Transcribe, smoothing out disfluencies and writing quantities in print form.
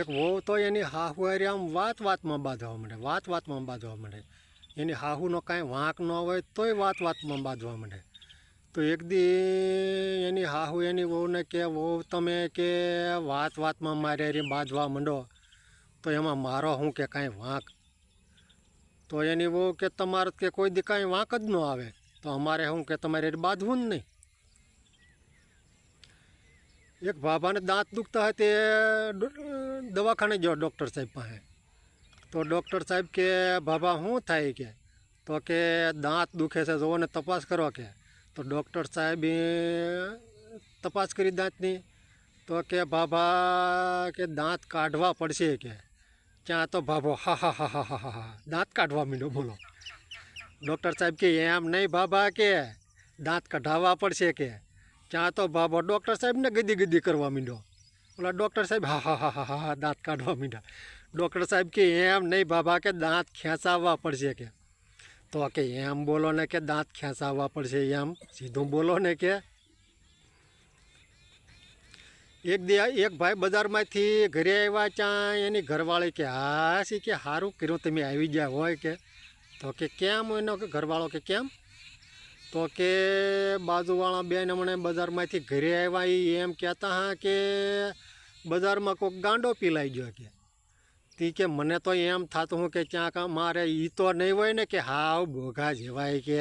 એક વહુ તો એની હાહુહારી આમ વાતમાં બાંધવા માંડે એની હાહુનો કાંઈ વાંક ન હોય તોય વાતમાં બાંધવા માંડે. તો એક દી એની હાહુ એની વહુને કે વહુ તમે કે વાતમાં મારે રે બાંધવા માંડો તો એમાં મારો શું કે કાંઈ વાંક. તો એની વહુ કે તમારે કે કોઈ દી કાંઈ વાંક જ ન આવે તો અમારે શું કે તમારે બાંધવું જ નહીં. એક ભાભાને દાંત દુખતા હોય તે દવાખાને ગયો ડૉક્ટર સાહેબ પાસે. તો ડૉક્ટર સાહેબ કે ભાભા શું થાય કે તો કે દાંત દુખે છે જોવો ને તપાસ કરો કે. તો ડૉક્ટર સાહેબે તપાસ કરી દાંતની તો કે ભાભા કે દાંત કાઢવા પડશે કે. ત્યાં તો ભાભો હા દાંત કાઢવા માંડ્યો. બોલો ડૉક્ટર સાહેબ કે એમ નહીં ભાભા કે દાંત કઢાવવા પડશે કે. ત્યાં તો ભાભો ડૉક્ટર સાહેબને ગદી કરવા માંડ્યો. ઓલા ડૉક્ટર સાહેબ હા દાંત કાઢવા માંડ્યા. ડૉક્ટર સાહેબ કે એમ નહીં ભાભા કે દાંત ખેંચાવવા પડશે કે. તો કે એમ બોલો ને કે દાંત ખેંચાવવા પડશે એમ સીધું બોલો ને કે. એક ભાઈ બજારમાંથી ઘરે આવ્યા ત્યાં એની ઘરવાળી કે હા સી કે સારું કર્યું તમે આવી ગયા હોય કે. તો કે કેમ એનો કે ઘરવાળો કે કેમ. તો કે બાજુવાળા બેન હમણાં બજારમાંથી ઘરે આવ્યા એ એમ કહેતા હા કે બજારમાં કોઈક ગાંડો પીલાઈ ગયો કે. તે કે મને તો એમ થતું હું કે ક્યાંક મારે એ તો નહીં હોય ને કે હાવ બોઘા જેવાય કે.